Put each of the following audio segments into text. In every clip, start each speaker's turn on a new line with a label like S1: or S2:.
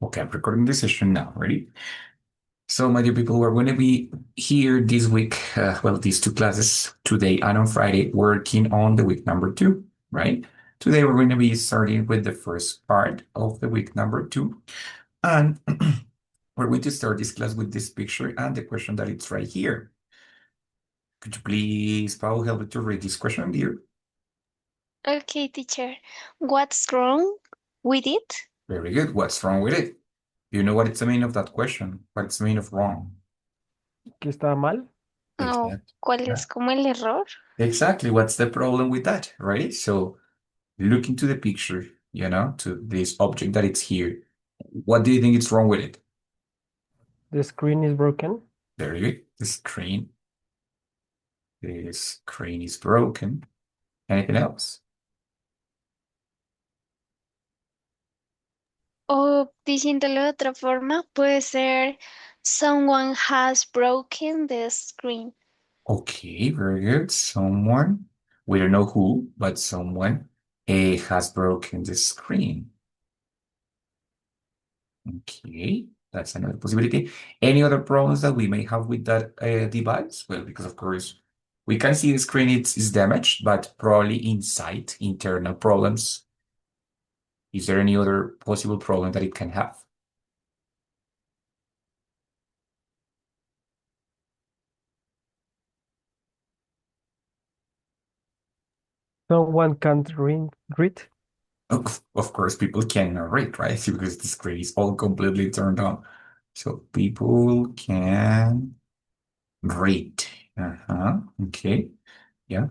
S1: Okay, I'm recording this session now. Ready? So, my dear people, we're going to be here this week, these two classes, today and on Friday, working on the week number two, right? Today, we're going to be starting with the first part of the week number two. And we're going to start this class with this picture and the question that it's right here. Could you please, Paul, help me to read this question, dear?
S2: Okay, teacher. What's wrong with it?
S1: Very good. What's wrong with it? Do you know what it's the meaning of that question? What's the meaning of wrong?
S3: ¿Qué está mal?
S2: ¿O
S1: Exactly.
S2: cuál
S1: Yeah.
S2: es como el error?
S1: Exactly. What's the problem with that, right? So look into the picture, to this object that it's here. What do you think is wrong with it?
S3: The screen is broken.
S1: Very good. The screen. The screen is broken. Anything else?
S2: O diciéndolo de otra forma, puede ser someone has broken the screen.
S1: Okay, very good. Someone, we don't know who, but someone has broken the screen. Okay, that's another possibility. Any other problems that we may have with that device? Well, because of course we can see the screen is damaged, but probably inside internal problems. Is there any other possible problem that it can have?
S3: Someone can't read.
S1: Of course, people cannot read, right? Because the screen is all completely turned on. So people can read. Okay. Yeah.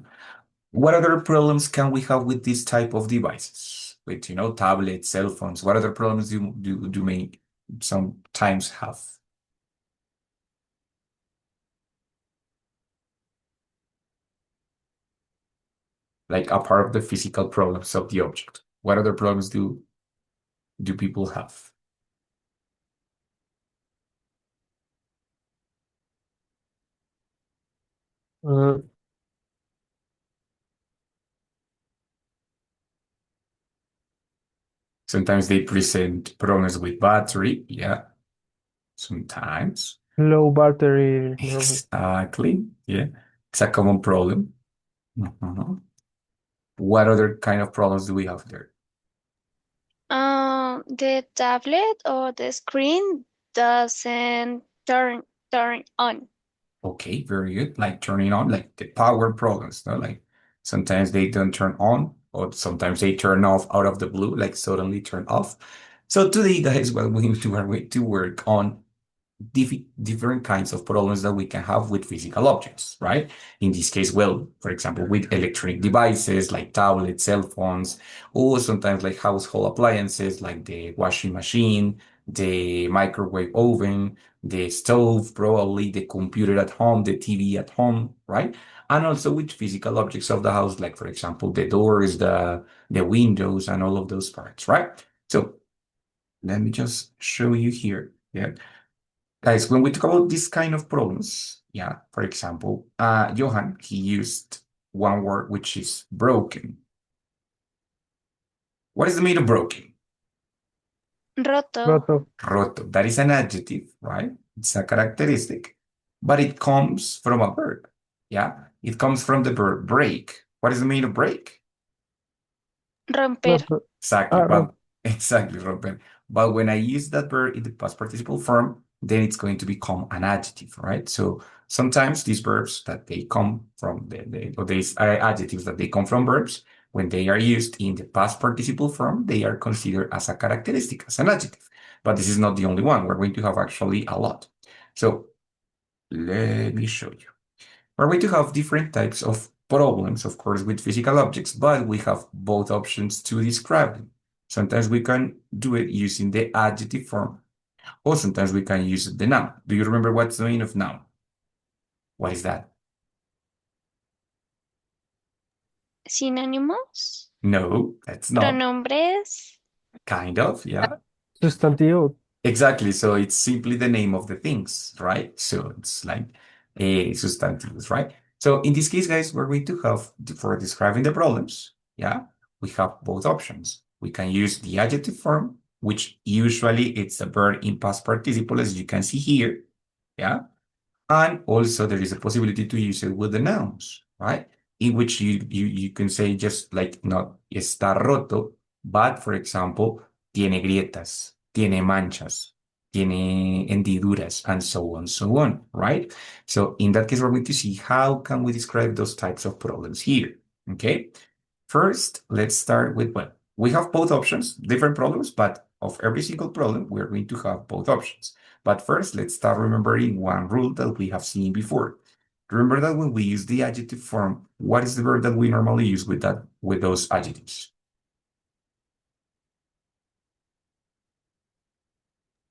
S1: What other problems can we have with this type of devices? With, tablets, cell phones, what other problems do may sometimes have? Like a part of the physical problems of the object. What other problems do people have?
S3: Uh,
S1: Sometimes they present problems with battery. Yeah, sometimes.
S3: Low battery. No.
S1: Exactly. Yeah, it's a common problem. Mhm. What other kind of problems do we have there?
S2: The tablet or the screen doesn't turn on.
S1: Okay, very good. Like turning on, like the power problems, no? Like sometimes they don't turn on, or sometimes they turn off out of the blue, like suddenly turn off. So today, guys, what we are going to work on different kinds of problems that we can have with physical objects, right? In this case, well, for example, with electronic devices like tablets, cell phones, or sometimes like household appliances like the washing machine, the microwave oven, the stove, probably the computer at home, the TV at home, right? And also with physical objects of the house, like for example, the doors, the windows, and all of those parts, right? So let me just show you here. Yeah. Guys, when we talk about this kind of problems, yeah, for example, Johan, he used one word which is broken. What is the meaning of broken?
S2: Roto.
S3: Roto.
S1: Roto. That is an adjective, right? It's a characteristic, but it comes from a verb. Yeah, it comes from the verb break. What is the meaning of break?
S2: Romper.
S3: Roto.
S1: Exactly,
S3: Ah,
S1: but exactly, Robin. But when I use that verb in the past participle form, then it's going to become an adjective, right? So sometimes these verbs that they come from or these adjectives that they come from verbs, when they are used in the past participle form, they are considered as a characteristic, as an adjective. But this is not the only one. We're going to have actually a lot. So let me show you. We're going to have different types of problems, of course, with physical objects, but we have both options to describe them. Sometimes we can do it using the adjective form, or sometimes we can use the noun. Do you remember what's the meaning of noun? What is that?
S2: Sinónimos.
S1: No, that's not.
S2: Pronombres.
S1: Kind of, yeah.
S3: sustantivo.
S1: Exactly. So it's simply the name of the things, right? So it's like a substantives, right? So in this case, guys, we're going to have, for describing the problems, yeah, we have both options. We can use the adjective form, which usually it's a verb in past participle, as you can see here. Yeah. And also there is a possibility to use it with the nouns, right? In which you can say just like not está roto, but for example, tiene grietas, tiene manchas, tiene hendiduras, and so on, right? So in that case, we're going to see how can we describe those types of problems here, okay? First, let's start with, well, we have both options, different problems, but of every single problem, we're going to have both options. But first, let's start remembering one rule that we have seen before. Remember that when we use the adjective form, what is the verb that we normally use with those adjectives?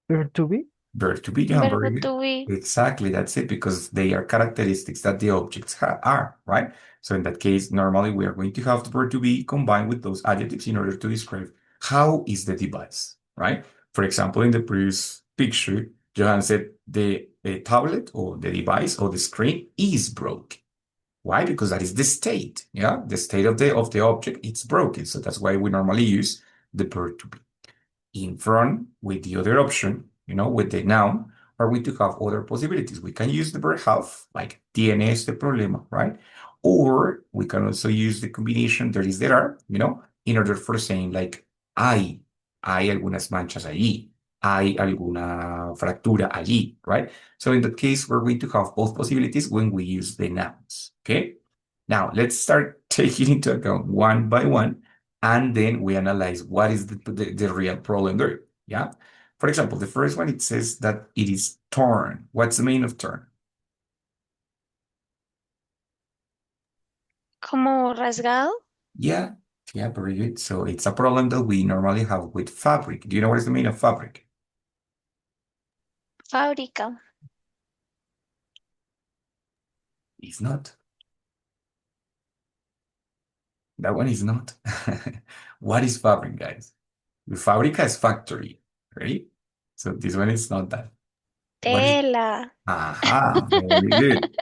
S3: Verb to be?
S1: Verb to be, yeah,
S2: Verbo
S1: very good.
S2: to be.
S1: Exactly, that's it, because they are characteristics that the objects are, right? So in that case, normally we are going to have the verb to be combined with those adjectives in order to describe how is the device, right? For example, in the previous picture, Johan said the tablet or the device or the screen is broken. Why? Because that is the state, yeah? The state of the object, it's broken. So that's why we normally use the verb to be in front with the other option, with the noun, or we do have other possibilities. We can use the verb have, like tiene este problema, right? Or we can also use the combination there is, there are, in order for saying like hay algunas manchas allí, hay alguna fractura allí, right? So in that case, we're going to have both possibilities when we use the nouns, okay? Now, let's start taking into account one by one, and then we analyze what is the real problem there. Yeah. For example, the first one, it says that it is torn. What's the meaning of torn?
S2: Como rasgado.
S1: Yeah. Yeah, very good. So it's a problem that we normally have with fabric. Do you know what is the meaning of fabric?
S2: Fábrica.
S1: It's not. That one is not. What is fabric, guys? The fabrica is factory, right? So this one is not that. What is
S2: Tela.
S1: Aha, very good.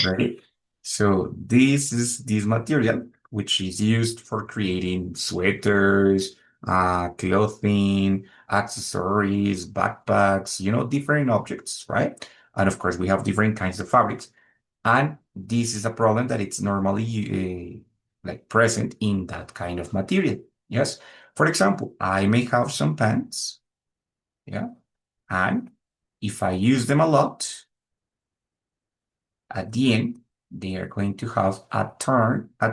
S1: Right? So this is this material, which is used for creating sweaters, clothing, accessories, backpacks, different objects, right? And of course, we have different kinds of fabrics. And this is a problem that it's normally like present in that kind of material. Yes. For example, I may have some pants, yeah, and if I use them a lot, at the end, they are going to have a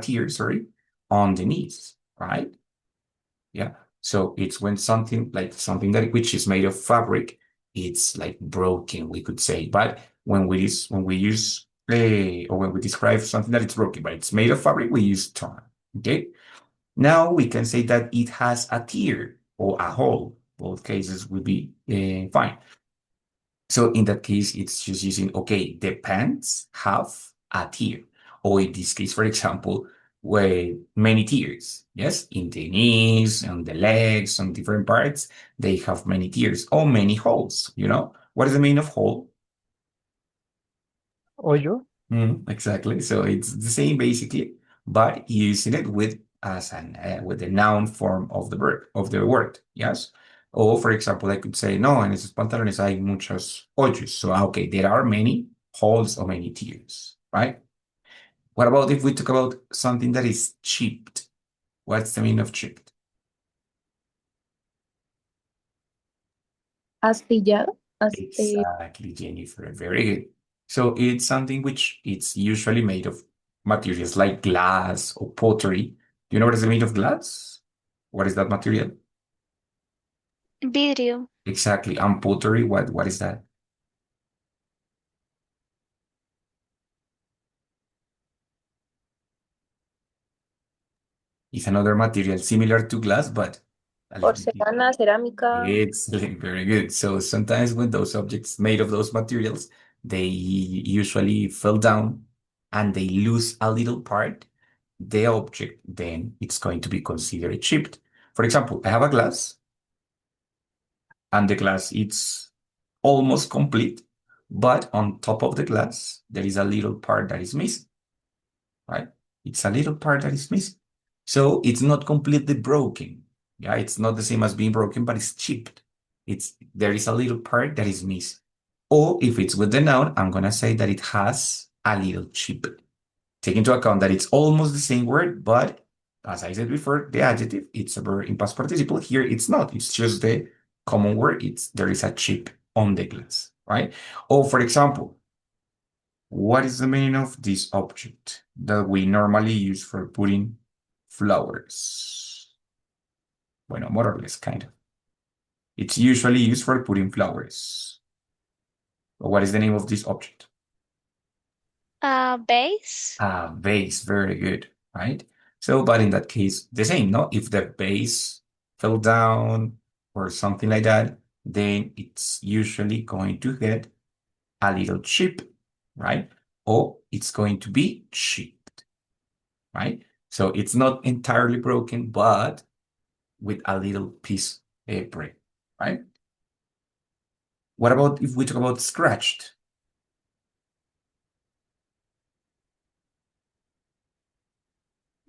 S1: tear, sorry, on the knees, right? Yeah. So it's when something that which is made of fabric, it's like broken, we could say. But when we use or when we describe something that it's broken, but it's made of fabric, we use torn. Okay. Now we can say that it has a tear or a hole. Both cases would be fine. So in that case, it's just using, okay, the pants have a tear. Or in this case, for example, where many tears, yes, in the knees, on the legs, on different parts, they have many tears or many holes, What is the meaning of hole?
S3: Hoyo?
S1: Exactly. So it's the same basically, but using it with the noun form of the word. Yes. Or for example, I could say, no, en esos pantalones hay muchos hoyos. So okay, there are many holes or many tears, right? What about if we talk about something that is chipped? What's the meaning of chipped?
S4: Astillado.
S1: Exactly, Jennifer. Very good. So it's something which it's usually made of materials like glass or pottery. Do you know what is made of glass? What is that material?
S2: Vidrio.
S1: Exactly. And pottery, what is that? It's another material similar to glass, but a little bit.
S4: Porcelana, cerámica.
S1: Excellent, very good. So sometimes when those objects made of those materials, they usually fell down and they lose a little part, the object, then it's going to be considered chipped. For example, I have a glass and the glass it's almost complete, but on top of the glass, there is a little part that is missing, right? It's a little part that is missing. So it's not completely broken, Yeah, it's not the same as being broken, but it's chipped. There is a little part that is missing. Or if it's with the noun, I'm gonna say that it has a little chip. Take into account that it's almost the same word, but as I said before, the adjective, it's a verb in past participle. Here, it's not. It's just the common word. There is a chip on the glass, right? Or for example, what is the meaning of this object that we normally use for putting flowers? Bueno, more or less, kind of. It's usually used for putting flowers. What is the name of this object?
S2: Base.
S1: Vase, very good, right? So, but in that case, the same, no? If the vase fell down or something like that, then it's usually going to get a little chip, right? Or it's going to be chipped, right? So it's not entirely broken, but with a little piece break, right? What about if we talk about scratched?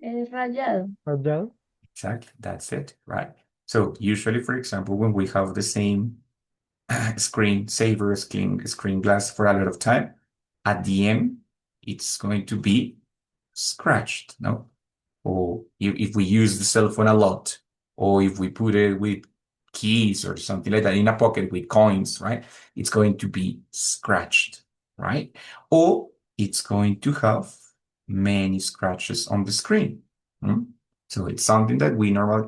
S4: Rayado.
S3: Rayado.
S1: Exactly, that's it, right? So usually, for example, when we have the same screen saver, screen glass for a lot of time, at the end, it's going to be scratched, no? Or if we use the cell phone a lot, or if we put it with keys or something like that in a pocket with coins, right? It's going to be scratched, right? Or it's going to have many scratches on the screen. Hmm? So it's something that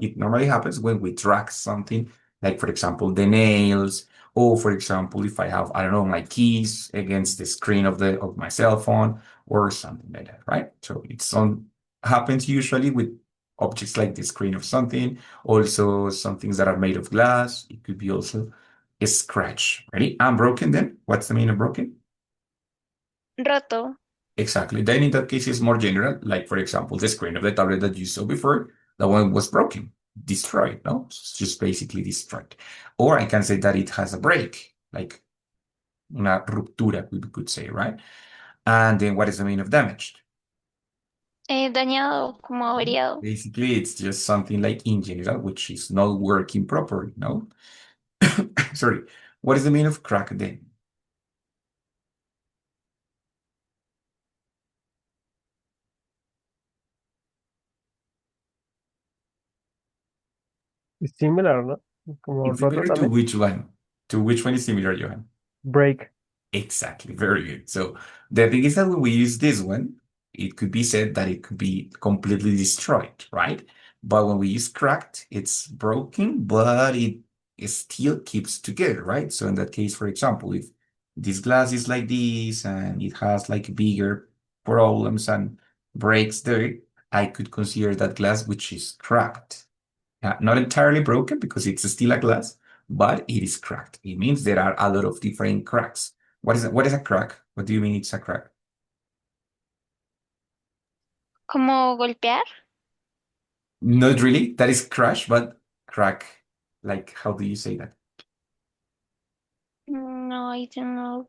S1: it normally happens when we drag something, like for example, the nails, or for example, if I have, I don't know, my keys against the screen of my cell phone or something like that, right? So it's on happens usually with objects like the screen of something, also some things that are made of glass. It could be also a scratch. Ready? I'm broken then. What's the meaning of broken?
S2: Roto.
S1: Exactly. Then in that case, it's more general. Like, for example, the screen of the tablet that you saw before, that one was broken, destroyed, no? It's just basically destroyed. Or I can say that it has a break, like una ruptura, we could say, right? And then what is the meaning of damaged?
S2: Dañado, como averiado.
S1: Basically, it's just something like in general, which is not working properly, no? Sorry. What is the meaning of crack then?
S3: Es similar, ¿no? Como
S1: It's
S3: roto
S1: similar to
S3: también.
S1: which one? To which one is similar, Johan?
S3: Break.
S1: Exactly. Very good. So the thing is that when we use this one, it could be said that it could be completely destroyed, right? But when we use cracked, it's broken, but it still keeps together, right? So in that case, for example, if this glass is like this and it has like bigger problems and breaks there, I could consider that glass which is cracked. Not entirely broken because it's still a glass, but it is cracked. It means there are a lot of different cracks. What is a crack? What do you mean it's a crack?
S2: Como golpear.
S1: Not really. That is crash, but crack. Like, how do you say that?
S2: No, I don't know.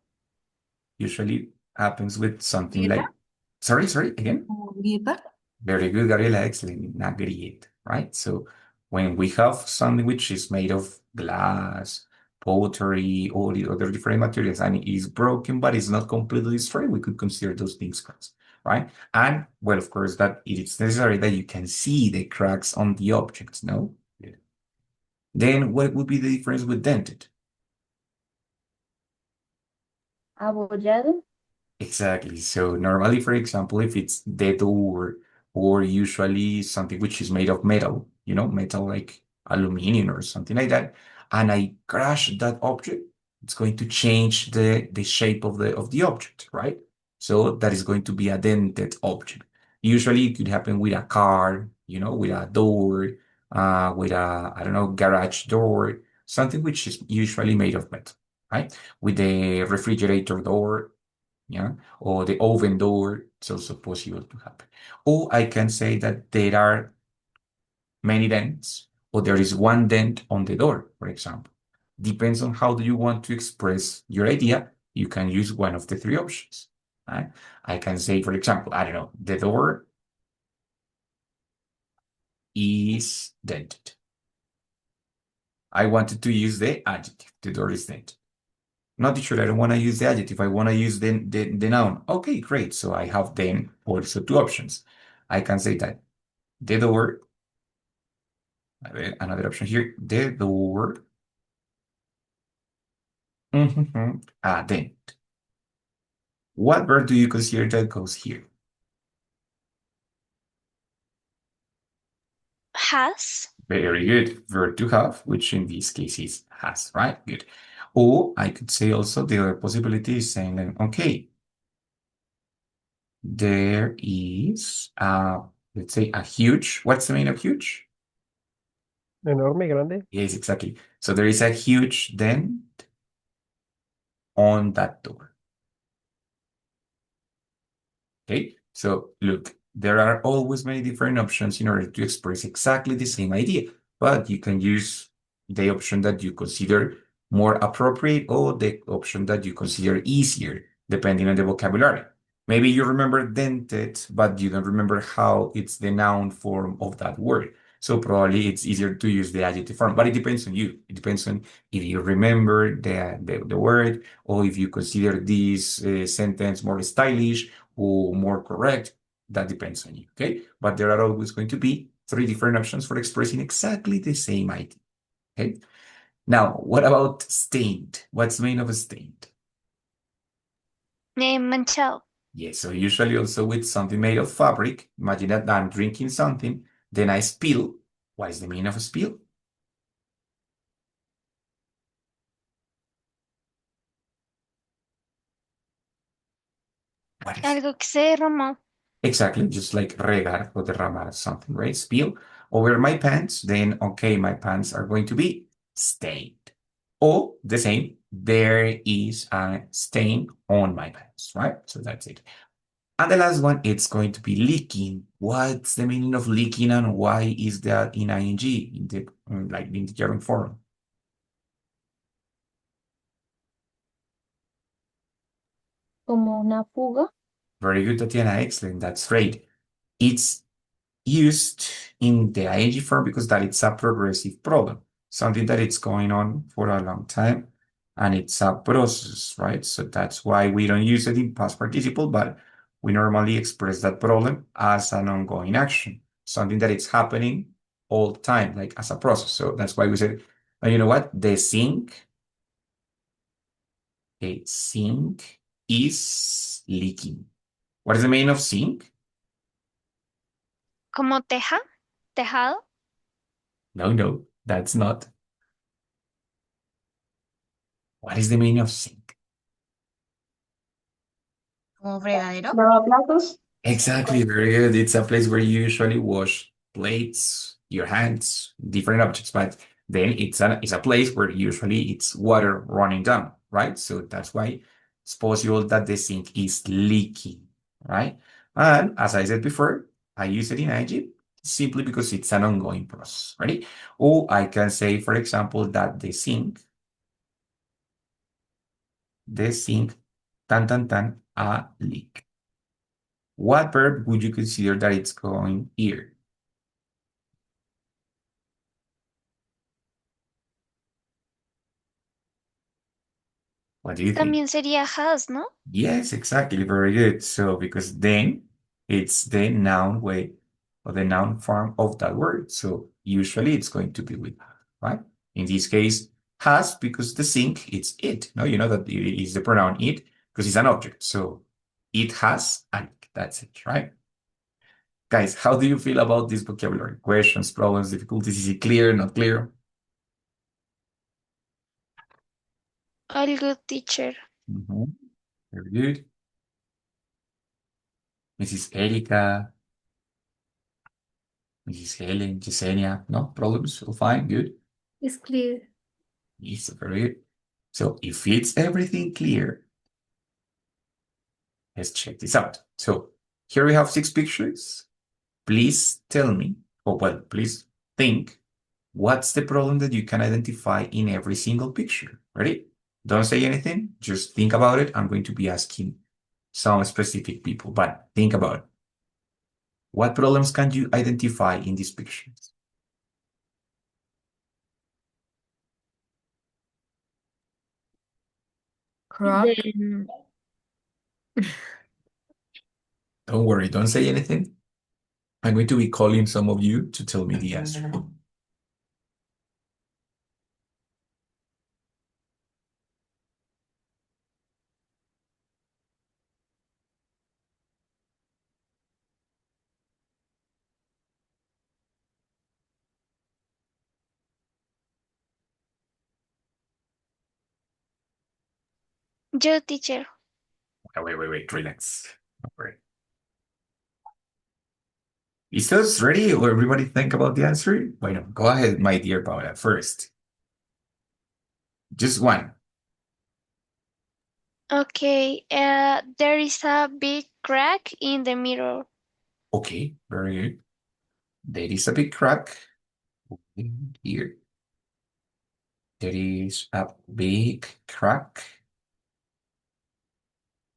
S1: Usually happens with something
S4: Grieta.
S1: like, sorry, again?
S4: Como grieta.
S1: Very good, Gabriela. Excellent. Not yet, right? So when we have something which is made of glass, pottery, or the other different materials, and it is broken, but it's not completely destroyed, we could consider those things cracks, right? And well, of course, that it is necessary that you can see the cracks on the objects, no? Good. Then what would be the difference with dented?
S4: Abollado.
S1: Exactly. So normally, for example, if it's dead or usually something which is made of metal, metal like aluminum or something like that, and I crash that object, it's going to change the shape of the object, right? So that is going to be a dented object. Usually it could happen with a car, with a door, with a, I don't know, garage door, something which is usually made of metal, right? With the refrigerator door, yeah, or the oven door, it's also possible to happen. Or I can say that there are many dents, or there is one dent on the door, for example. Depends on how do you want to express your idea. You can use one of the three options. Right? I can say, for example, I don't know, the door is dented. I wanted to use the adjective. The door is named. No, teacher, I don't want to use the adjective. I want to use the noun. Okay, great. So I have then also two options. I can say that the door, another option here, the door, then. What verb do you consider that goes here?
S2: Has.
S1: Very good. Verb to have, which in this case is has, right? Good. Or I could say also the other possibility is saying, okay, there is, let's say a huge, what's the meaning of huge?
S3: Enorme, grande.
S1: Yes, exactly. So there is a huge dent on that door. Okay, so look, there are always many different options in order to express exactly the same idea, but you can use the option that you consider more appropriate or the option that you consider easier, depending on the vocabulary. Maybe you remember dented, but you don't remember how it's the noun form of that word. So probably it's easier to use the adjective form, but it depends on you. It depends on if you remember the word or if you consider this sentence more stylish or more correct. That depends on you, okay? But there are always going to be three different options for expressing exactly the same idea, okay? Now, what about stained? What's the meaning of stained?
S2: Manchado.
S1: Yes, so usually also with something made of fabric. Imagine that I'm drinking something, then I spill. What is the meaning of a spill? What is it?
S2: Algo que se derramó.
S1: Exactly, just like regar or derramar something, right? Spill over my pants, then okay, my pants are going to be stained. Or the same, there is a stain on my pants, right? So that's it. And the last one, it's going to be leaking. What's the meaning of leaking and why is that in ing, in the like in the gerund form?
S4: Como una fuga.
S1: Very good, Tatiana. Excellent. That's great. It's used in the ing form because that it's a progressive problem, something that it's going on for a long time and it's a process, right? So that's why we don't use it in past participle, but we normally express that problem as an ongoing action, something that it's happening all the time, like as a process. So that's why we said, you know what? The sink is leaking. What is the meaning of sink?
S2: Como tejado.
S1: No, that's not. What is the meaning of sink?
S5: Como fregadero.
S4: Lavaplatos.
S1: Exactly, very good. It's a place where you usually wash plates, your hands, different objects, but then it's a place where usually it's water running down, right? So that's why it's possible that the sink is leaking, right? And as I said before, I use it in IG simply because it's an ongoing process, right? Or I can say, for example, that the sink, a leak. What verb would you consider that it's going here? What do you think?
S2: También sería has, ¿no?
S1: Yes, exactly. Very good. So because then it's the noun way or the noun form of that word. So usually it's going to be with have, right? In this case, has because the sink, it's it. No, you know that it is the pronoun it because it's an object. So it has and that's it, right? Guys, how do you feel about this vocabulary? Questions, problems, difficulties? Is it clear, not clear?
S2: Algo, teacher.
S1: Mhm. Very good. Mrs. Erika, Mrs. Helen, Yesenia, no problems, all fine, good.
S4: It's clear.
S1: Yes, very good. So if it's everything clear, let's check this out. So here we have 6 pictures. Please tell me, or well, please think, what's the problem that you can identify in every single picture? Ready? Don't say anything, just think about it. I'm going to be asking some specific people, but think about it. What problems can you identify in these pictures?
S4: Croc.
S2: Then
S1: Don't worry, don't say anything. I'm going to be calling some of you to tell me the answer.
S2: yo, teacher.
S1: Wait, relax. Don't worry. ¿Listos? Ready? Or everybody think about the answer? Bueno, go ahead, my dear Paula, first. Just one.
S2: Okay, there is a big crack in the mirror.
S1: Okay, very good. There is a big crack here. There is a big crack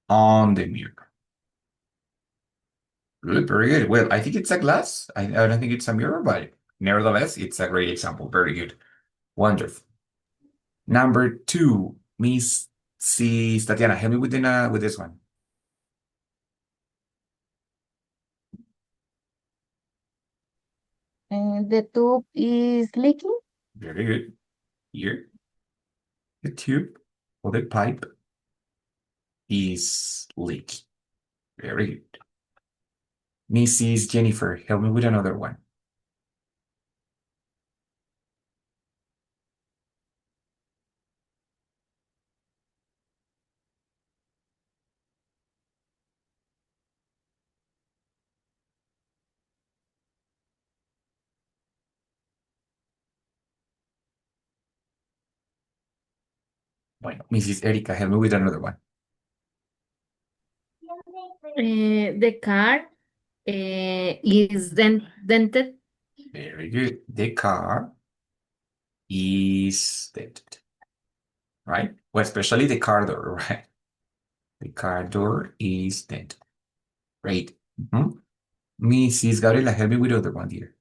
S1: on the mirror. Good, very good. Well, I think it's a glass. I don't think it's a mirror, but nevertheless, it's a great example. Very good. Wonderful. Number two, Miss Tatiana, help me with this one.
S4: The tube is leaking.
S1: Very good. Here, the tube or the pipe is leaking. Very good. Mrs. Jennifer, help me with another one. Bueno, Mrs. Erika, help me with another one.
S4: The car is dented.
S1: Very good. The car is dented, right? Well, especially the car door, right? The car door is dented. Great. Mrs. Gabriela, help me with other one, dear.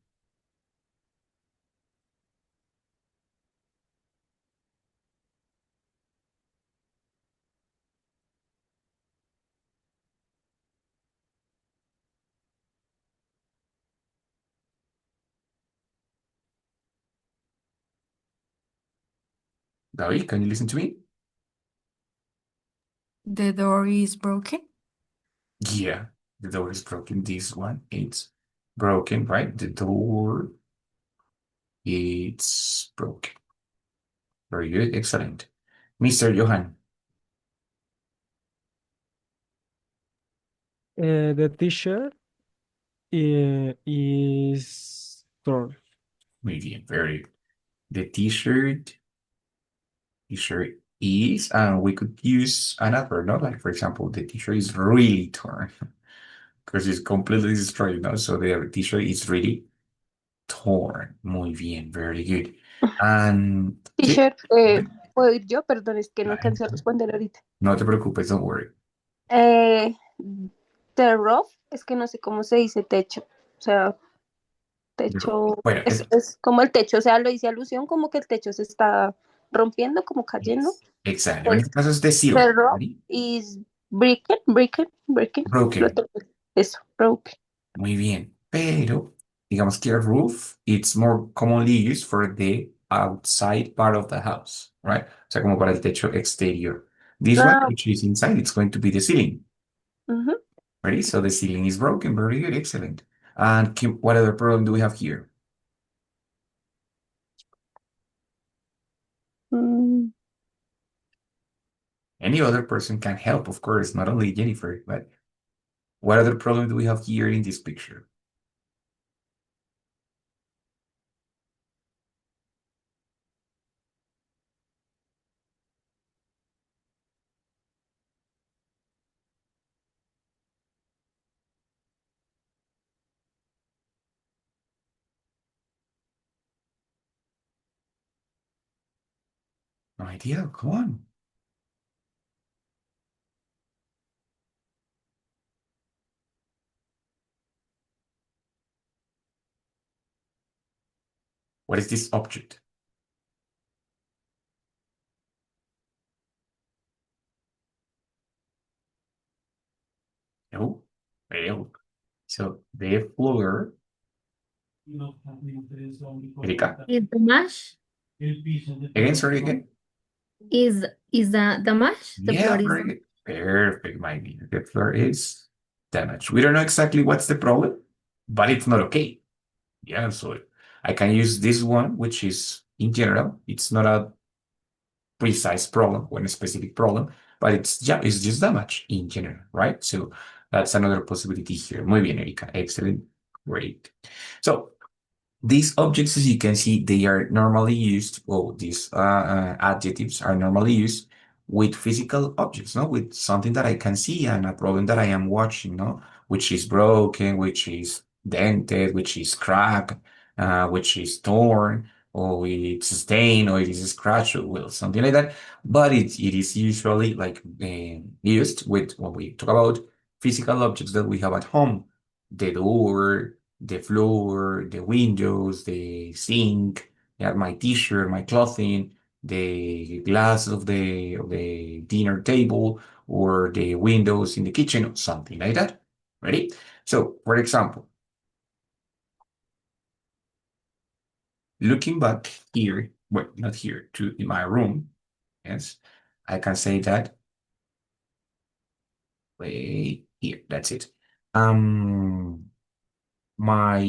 S1: Gabi, can you listen to me?
S4: The door is broken.
S1: Yeah, the door is broken. This one, it's broken, right? The door, it's broken. Very good, excellent. Mr. Johan,
S3: The t-shirt is torn.
S1: muy bien, very good. The t-shirt is, and we could use an adverb, no? Like, for example, the t-shirt is really torn because it's completely destroyed, no? So the t-shirt is really torn. Muy bien, very good. And, ¿sí?
S5: Teacher, ¿puedo ir yo? Perdón, es que no alcancé a responder ahorita.
S1: No te preocupes, don't worry.
S5: Eh, the roof, es que no sé cómo se dice techo. O sea, techo,
S1: Bueno,
S5: es como el techo, o sea, lo hice alusión como que el techo se está rompiendo, como cayendo.
S1: exacto. En
S5: Pues,
S1: este caso es the
S5: the
S1: ceiling,
S5: roof
S1: ¿vale?
S5: is breaking.
S1: Broken.
S5: Eso, broken.
S1: Muy bien. Pero, digamos que roof, it's more commonly used for the outside part of the house, right? O sea, como para el techo exterior. This one,
S5: Ah,
S1: which is inside, it's going to be the ceiling.
S5: ujú.
S1: Ready? So the ceiling is broken. Very good. Excellent. And what other problem do we have here?
S5: Mm,
S1: Any other person can help, of course, not only Jennifer, but what other problem do we have here in this picture? No idea. Come on. What is this object? Well, so the floor, Erika,
S4: Is the mash?
S1: again, sorry again.
S4: Is the mash? The
S1: Yeah,
S4: floor is
S1: very good. Perfect, my dear. The floor is damaged. We don't know exactly what's the problem, but it's not okay. Yeah, so I can use this one, which is in general, it's not a precise problem or a specific problem, but it's just damage in general, right? So that's another possibility here. Muy bien, Erika. Excellent. Great. So these objects, as you can see, they are normally used, well, these adjectives are normally used with physical objects, no? With something that I can see and a problem that I am watching, no? Which is broken, which is dented, which is cracked, which is torn, or it's stained, or it is scratched, or well, something like that. But it is usually like used with when we talk about physical objects that we have at home, the door, the floor, the windows, the sink, yeah, my t-shirt, my clothing, the glass of the dinner table, or the windows in the kitchen, or something like that. Ready? So, for example, looking back here, well, not here, to in my room, yes, I can say that. Wait, here, that's it. Um, my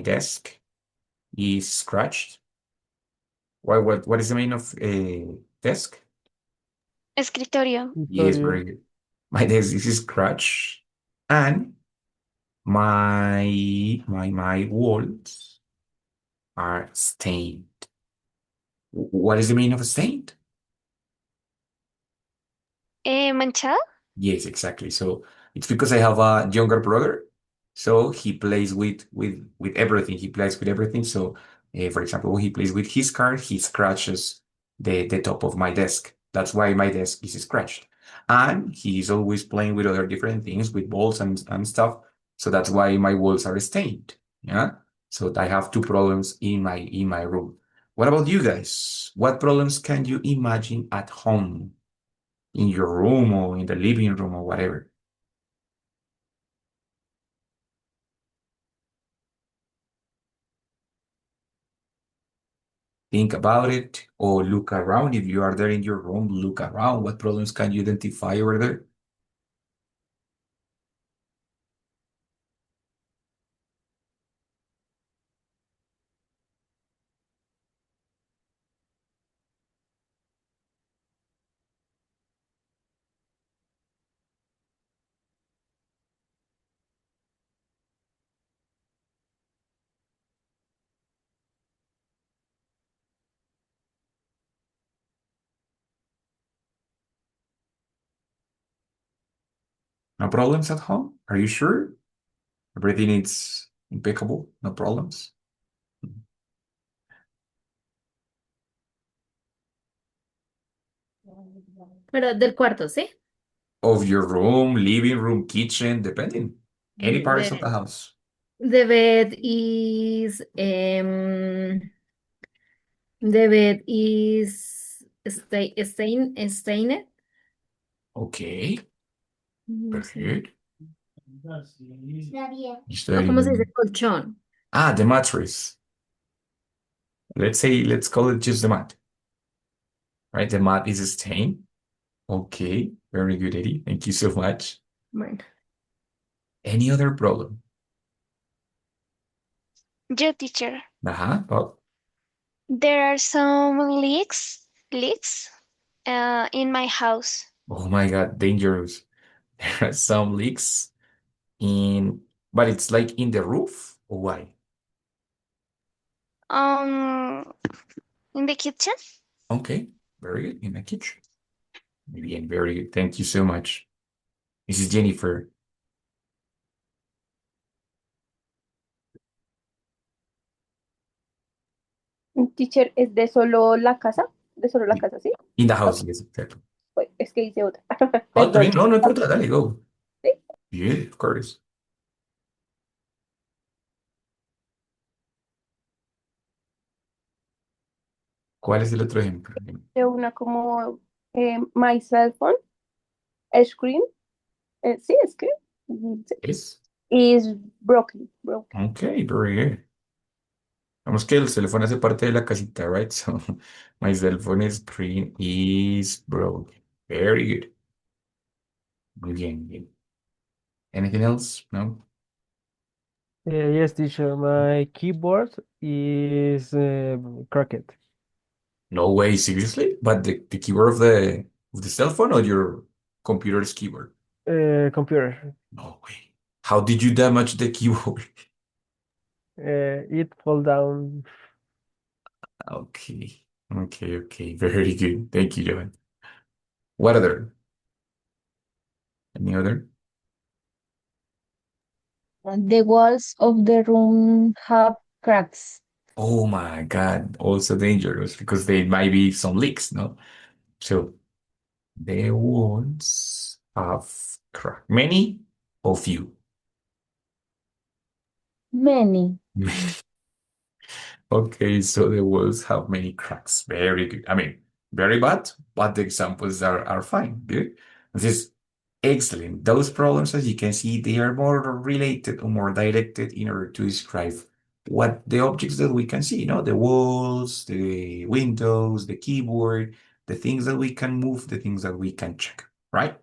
S1: desk is scratched. What is the meaning of a desk?
S2: Escritorio.
S1: Yes,
S3: Escritorio.
S1: very good. My desk is scratched, and my walls are stained. What is the meaning of stained?
S2: Manchado.
S1: Yes, exactly. So it's because I have a younger brother, so he plays with everything. He plays with everything. So, for example, when he plays with his car, he scratches the top of my desk. That's why my desk is scratched. And he's always playing with other different things, with balls and stuff. So that's why my walls are stained. Yeah. So I have two problems in my room. What about you guys? What problems can you imagine at home? In your room or in the living room or whatever. Think about it or look around. If you are there in your room, look around. What problems can you identify over there? No problems at home? Are you sure? Everything is impeccable, no problems.
S4: Pero del cuarto, ¿sí?
S1: Of your room, living room, kitchen, depending. Any parts of the
S4: The,
S1: house.
S4: the bed is stained.
S1: Okay,
S4: No sé.
S1: perfect.
S4: ¿O cómo se dice?
S1: Studying.
S4: Colchón.
S1: Ah, the mattress. Let's call it just the mat, right? The mat is stained. Okay, very good, Eddie. Thank you so much.
S4: Bueno.
S1: Any other problem?
S2: Yo, teacher.
S1: Oh,
S2: There are some leaks in my house.
S1: oh my God, dangerous. There are some leaks in, but it's like in the roof, or why?
S2: Um, in the kitchen.
S1: Okay, very good. In the kitchen. Bien, very good. Thank you so much. This is Jennifer.
S5: Teacher, ¿es de solo la casa? ¿De solo la casa, sí?
S1: In the house,
S5: Ok,
S1: yes, exactly.
S5: pues, es que hice otra.
S1: Oh, está bien.
S5: Perdón.
S1: No, no importa. Dale, go.
S5: ¿Sí?
S1: Yeah, of course. ¿Cuál es el otro ejemplo?
S5: De una como my cell phone, screen. Sí, screen.
S1: Yes.
S5: Is broken, broken.
S1: Okay, very good. Vamos que el cell phone hace parte de la casita, right? So my cell phone screen is broken. Very good. Muy bien, bien. Anything else? No?
S3: Yes, teacher. My keyboard is cracked.
S1: No way, seriously? But the keyboard of the cell phone or your computer's keyboard?
S3: Computer.
S1: No way. How did you damage the keyboard?
S3: It fall down.
S1: Okay. Okay, okay. Very good. Thank you, Johan. What other? Any other?
S6: The walls of the room have cracks.
S1: Oh my God. Also dangerous because there might be some leaks, no? So the walls have cracked. Many or few?
S6: Many.
S1: Okay, so the walls have many cracks. Very good. I mean, very bad, but the examples are fine. Good. This is excellent. Those problems, as you can see, they are more related or more directed in order to describe what the objects that we can see, the walls, the windows, the keyboard, the things that we can move, the things that we can check, right?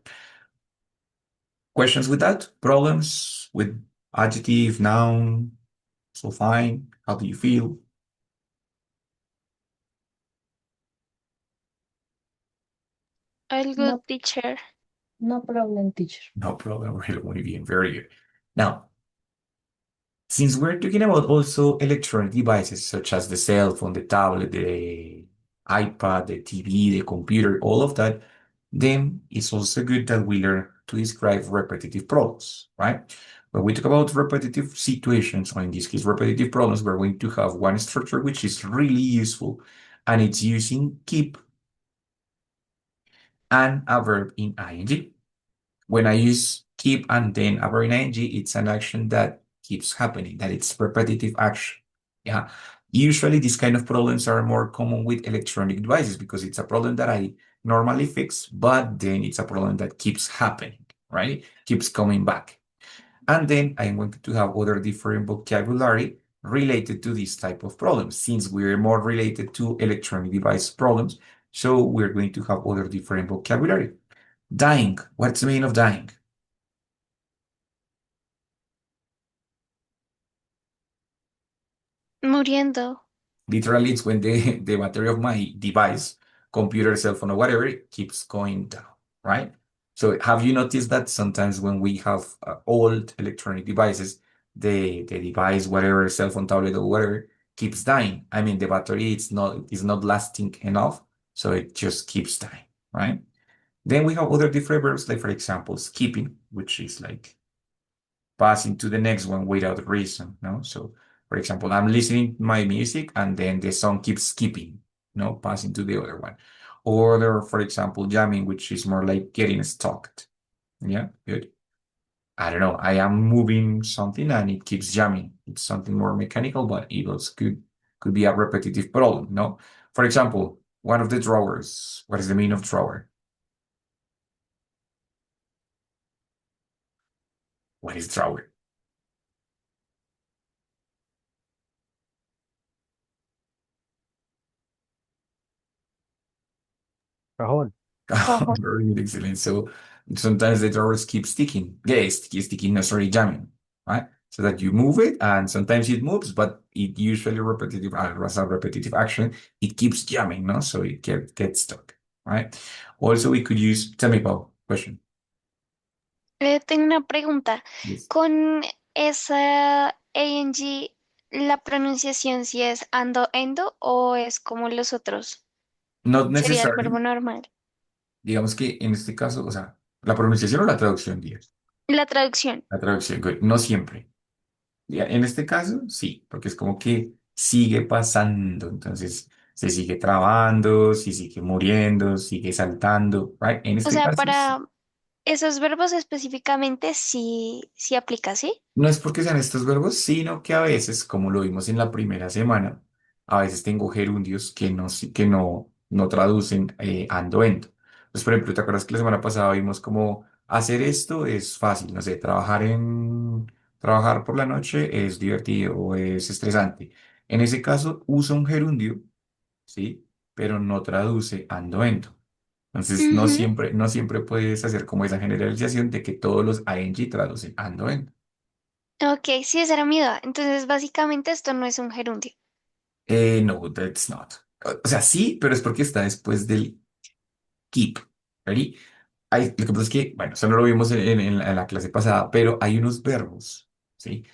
S1: Questions with that? Problems with adjective, noun? So fine. How do you feel?
S2: All good,
S6: No,
S2: teacher.
S6: no problem, teacher.
S1: No problem. Really, muy bien. Very good. Now, since we're talking about also electronic devices such as the cell phone, the tablet, the iPad, the TV, the computer, all of that, then it's also good that we learn to describe repetitive problems, right? When we talk about repetitive situations, or in this case, repetitive problems, we're going to have one structure which is really useful, and it's using keep and a verb in ing. When I use keep and then a verb in ing, it's an action that keeps happening, that it's repetitive action. Yeah. Usually these kind of problems are more common with electronic devices because it's a problem that I normally fix, but then it's a problem that keeps happening, right? Keeps coming back. And then I'm going to have other different vocabulary related to this type of problems. Since we're more related to electronic device problems, so we're going to have other different vocabulary. Dying. What's the meaning of dying?
S2: Muriendo.
S1: Literally, it's when the battery of my device, computer, cell phone, or whatever, keeps going down, right? So have you noticed that sometimes when we have old electronic devices, the device, whatever, cell phone, tablet, or whatever, keeps dying? I mean, the battery is not lasting enough, so it just keeps dying, right? Then we have other different verbs, like for example, skipping, which is like passing to the next one without reason, no? So, for example, I'm listening to my music and then the song keeps skipping, no, passing to the other one. Or, for example, jamming, which is more like getting stuck. Yeah, good. I don't know. I am moving something and it keeps jamming. It's something more mechanical, but it also could be a repetitive problem, no? For example, one of the drawers. What is the meaning of drawer? What is drawer?
S3: Cajón.
S1: Oh,
S6: Cajón.
S1: very good, excellent. So sometimes the drawers keep sticking. Yeah, sticking, no, sorry, jamming, right? So that you move it, and sometimes it moves, but it usually repetitive, as a repetitive action, it keeps jamming, no? So it gets stuck, right? Also, we could use, tell me, Paul, question.
S2: Tengo una pregunta.
S1: Yes.
S2: Con esa ANG, ¿la pronunciación si es ando, endo o es como los otros?
S1: Not
S2: Sería el
S1: necessarily.
S2: verbo normal.
S1: Digamos que en este caso, o sea, la pronunciación o la traducción, digas.
S2: La traducción.
S1: La traducción, good. No siempre. Ya, en este caso, sí, porque es como que sigue pasando, entonces se sigue trabando, se sigue muriendo, sigue saltando, right? En
S2: O
S1: este
S2: sea,
S1: caso, sí.
S2: para esos verbos específicamente sí aplica, ¿sí?
S1: No es porque sean estos verbos, sino que a veces, como lo vimos en la primera semana, a veces tengo gerundios que no traducen ando, endo. Pues, por ejemplo, ¿te acuerdas que la semana pasada vimos como Hacer esto es fácil, no sé, trabajar por la noche es divertido o es estresante. En ese caso, usa un gerundio, ¿sí? Pero no traduce ando endo. Entonces,
S2: Ujú.
S1: no siempre puedes hacer como esa generalización de que todos los ing traducen ando endo.
S2: Ok, sí, esa era mi duda. Entonces, básicamente esto no es un gerundio.
S1: No, that's not. O sea, sí, pero es porque está después del keep. ¿Ready? Lo que pasa es que, bueno, eso no lo vimos en la clase pasada, pero hay unos verbos, ¿sí?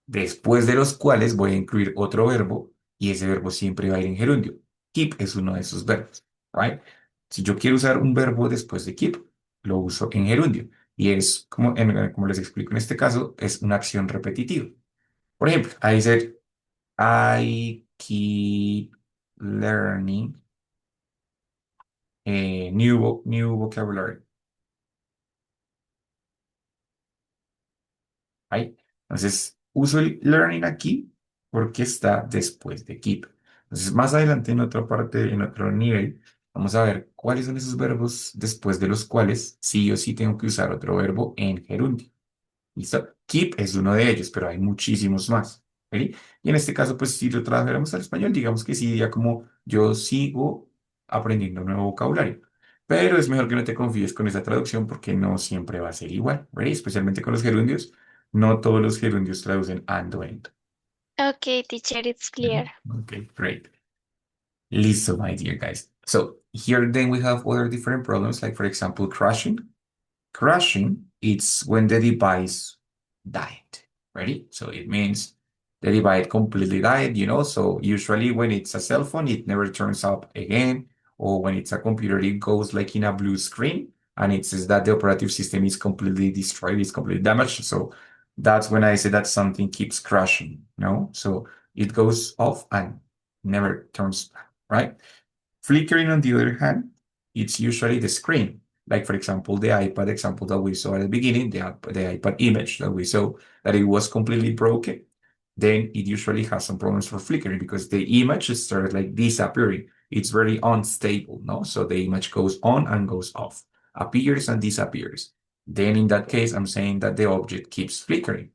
S1: Después de los cuales voy a incluir otro verbo y ese verbo siempre va a ir en gerundio. Keep es uno de esos verbos, ¿right? Si yo quiero usar un verbo después de keep, lo uso en gerundio y es como les explico en este caso, es una acción repetitiva. Por ejemplo, I said, I keep learning new vocabulary. ¿Right? Entonces, uso el learning aquí porque está después de keep. Entonces, más adelante en otra parte, en otro nivel, vamos a ver cuáles son esos verbos después de los cuales sí o sí tengo que usar otro verbo en gerundio. ¿Listo? Keep es uno de ellos, pero hay muchísimos más. ¿Ok? Y en este caso, pues si lo trasladamos al español, digamos que sí, ya como yo sigo aprendiendo nuevo vocabulario. Pero es mejor que no te confíes con esa traducción porque no siempre va a ser igual, ¿right? Especialmente con los gerundios. No todos los gerundios traducen and o end.
S2: Ok, teacher, it's clear.
S1: Okay, great. Listo, my dear guys. So here then we have other different problems, like for example, crashing. Crashing, it's when the device died. Ready? So it means the device completely died, So usually when it's a cell phone, it never turns up again. Or when it's a computer, it goes like in a blue screen and it says that the operative system is completely destroyed, it's completely damaged. So that's when I say that something keeps crashing, no? So it goes off and never turns back, right? Flickering, on the other hand, it's usually the screen. Like, for example, the iPad example that we saw at the beginning, the iPad image that we saw, that it was completely broken. Then it usually has some problems for flickering because the image starts like disappearing. It's very unstable, no? So the image goes on and goes off, appears and disappears. Then in that case, I'm saying that the object keeps flickering.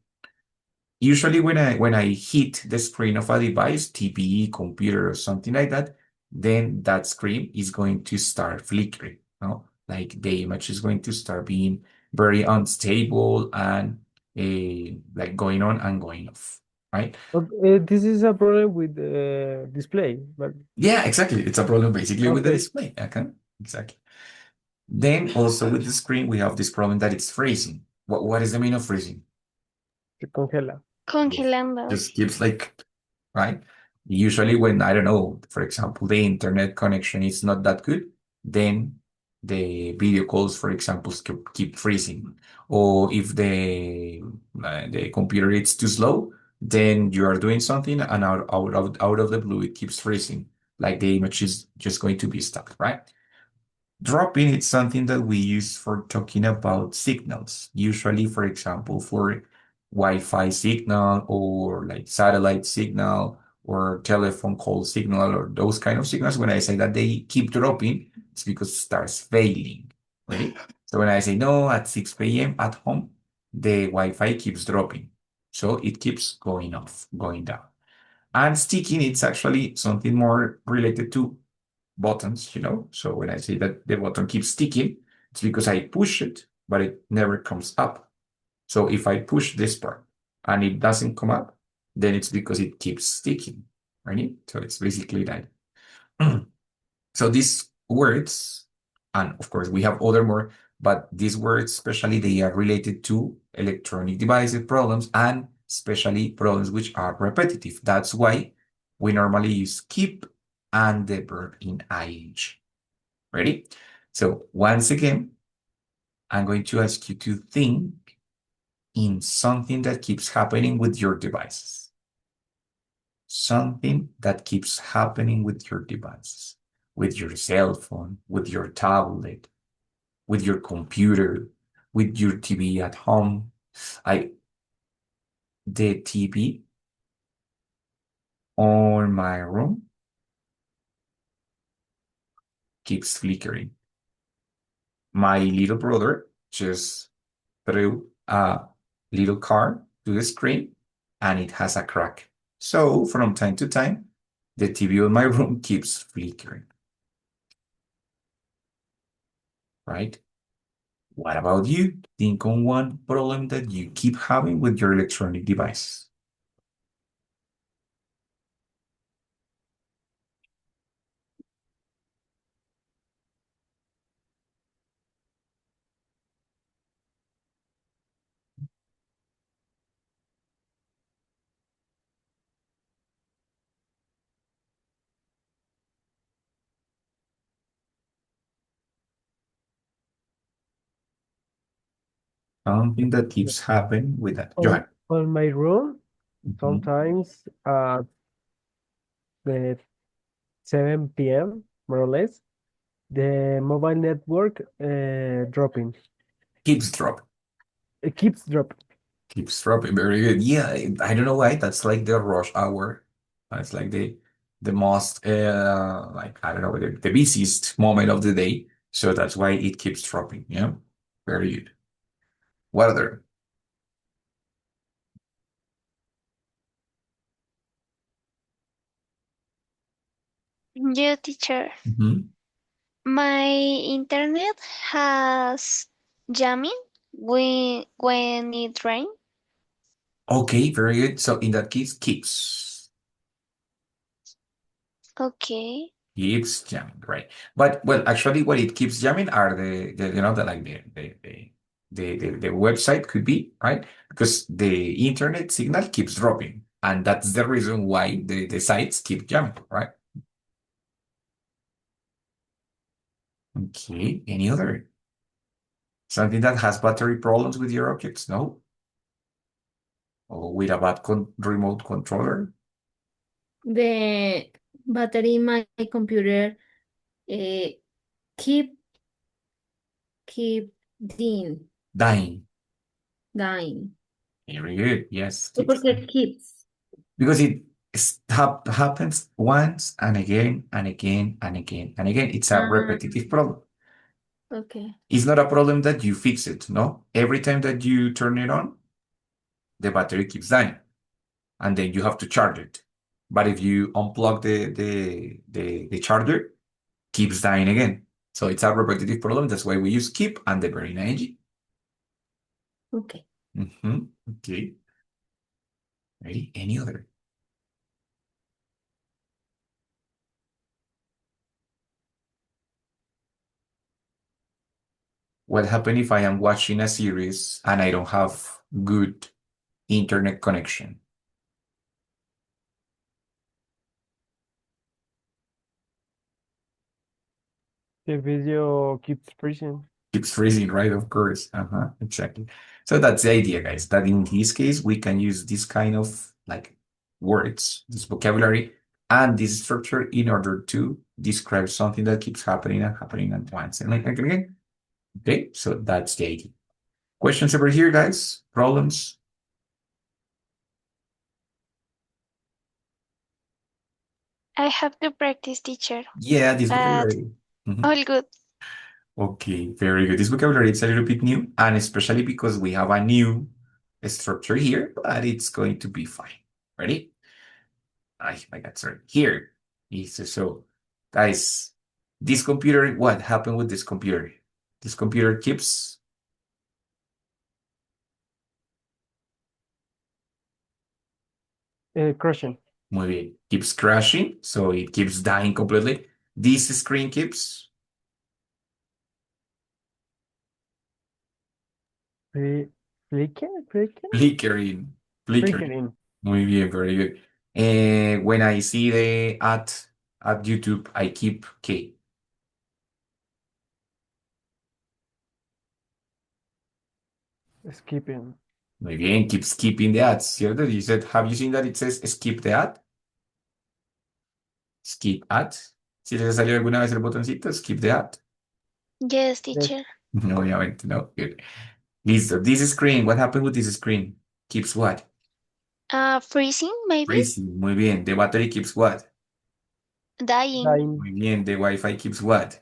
S1: Usually when I hit the screen of a device, TV, computer, or something like that, then that screen is going to start flickering, no? Like the image is going to start being very unstable and like going on and going off, right?
S3: Okay, this is a problem with the display, but
S1: Yeah, exactly. It's a problem basically with the
S3: okay,
S1: display. Okay, exactly. Then also with the screen, we have this problem that it's freezing. What is the meaning of freezing?
S3: se congela.
S2: Congelando.
S1: Just keeps like, right? Usually when, I don't know, for example, the internet connection is not that good, then the video calls, for example, keep freezing. Or if the computer is too slow, then you are doing something and out of the blue, it keeps freezing. Like the image is just going to be stuck, right? Dropping is something that we use for talking about signals, usually, for example, for Wi-Fi signal or like satellite signal or telephone call signal or those kind of signals. When I say that they keep dropping, it's because it starts failing, right? So when I say no, at 6 p.m. at home, the Wi-Fi keeps dropping. So it keeps going off, going down. And sticking, it's actually something more related to buttons. So when I say that the button keeps sticking, it's because I push it, but it never comes up. So if I push this part and it doesn't come up, then it's because it keeps sticking, right? So it's basically that. So these words, and of course we have other more, but these words, especially, they are related to electronic devices problems and especially problems which are repetitive. That's why we normally use keep and the verb in ing. Ready? So once again, I'm going to ask you to think in something that keeps happening with your devices. Something that keeps happening with your devices, with your cell phone, with your tablet, with your computer, with your TV at home. The TV on my room keeps flickering. My little brother just through a little card to the screen and it has a crack. So from time to time, the TV on my room keeps flickering, right? What about you? Think on one problem that you keep having with your electronic device. Something that keeps happening with that.
S3: On
S1: Johan.
S3: on my room,
S1: Mhm.
S3: sometimes at the 7 p.m. more or less, the mobile network dropping.
S1: Keeps dropping.
S3: It keeps dropping.
S1: Keeps dropping. Very good. Yeah, I don't know why. That's like the rush hour. It's like the most like I don't know the busiest moment of the day. So that's why it keeps dropping. Yeah. Very good. What other?
S2: Yeah, teacher.
S1: Mhm.
S2: My internet has jamming when it rains.
S1: Okay, very good. So in that case, keeps.
S2: Okay.
S1: Keeps jamming, right? But well, actually, what it keeps jamming are the you know the like the website could be right because the internet signal keeps dropping, and that's the reason why the sites keep jamming, right? Okay, any other something that has battery problems with your objects? No, or with a bad remote controller?
S4: The battery in my computer uh, keep keep dying.
S1: Dying.
S4: Dying.
S1: Very good. Yes,
S4: ¿Y
S1: keeps
S4: por qué keeps?
S1: because it happens once and again and again and again and again. It's a
S4: Ah,
S1: repetitive problem.
S4: okay.
S1: It's not a problem that you fix it, no? Every time that you turn it on, the battery keeps dying, and then you have to charge it. But if you unplug the charger, keeps dying again. So it's a repetitive problem. That's why we use keep and the very ing.
S4: Okay.
S1: Okay. Ready? Any other? What happens if I am watching a series and I don't have good internet connection?
S3: The video keeps freezing.
S1: Keeps freezing, right? Of course. Exactly. So that's the idea, guys, that in this case, we can use this kind of like words, this vocabulary, and this structure in order to describe something that keeps happening and happening at once and like again. Okay, so that's the idea. Questions over here, guys? Problems?
S2: I have to practice, teacher,
S1: Yeah, this
S2: but
S1: vocabulary. Mhm.
S2: all good.
S1: Okay, very good. This vocabulary is a little bit new, and especially because we have a new structure here, but it's going to be fine. Ready? I got sorry. Here is so, guys. This computer, what happened with this computer? This computer keeps
S3: Crashing.
S1: muy bien, keeps crashing, so it keeps dying completely. This screen keeps
S3: Fli- Flickering?
S1: flickering, flickering.
S3: Flickering.
S1: Muy bien, very good. When I see the at YouTube, I keep K.
S3: Skipping.
S1: Muy bien, keep skipping the ads, ¿cierto? You said, have you seen that it says skip the ad? Skip ad. Si les salió alguna vez el botoncito, skip the ad.
S2: Yes,
S3: Yes.
S2: teacher.
S1: No, obviamente, no. Good. Listo. This screen, what happened with this screen? Keeps what?
S2: Freezing, maybe?
S1: Freezing. Muy bien. The battery keeps what?
S2: Dying.
S3: Dying.
S1: Muy bien. The Wi-Fi keeps what?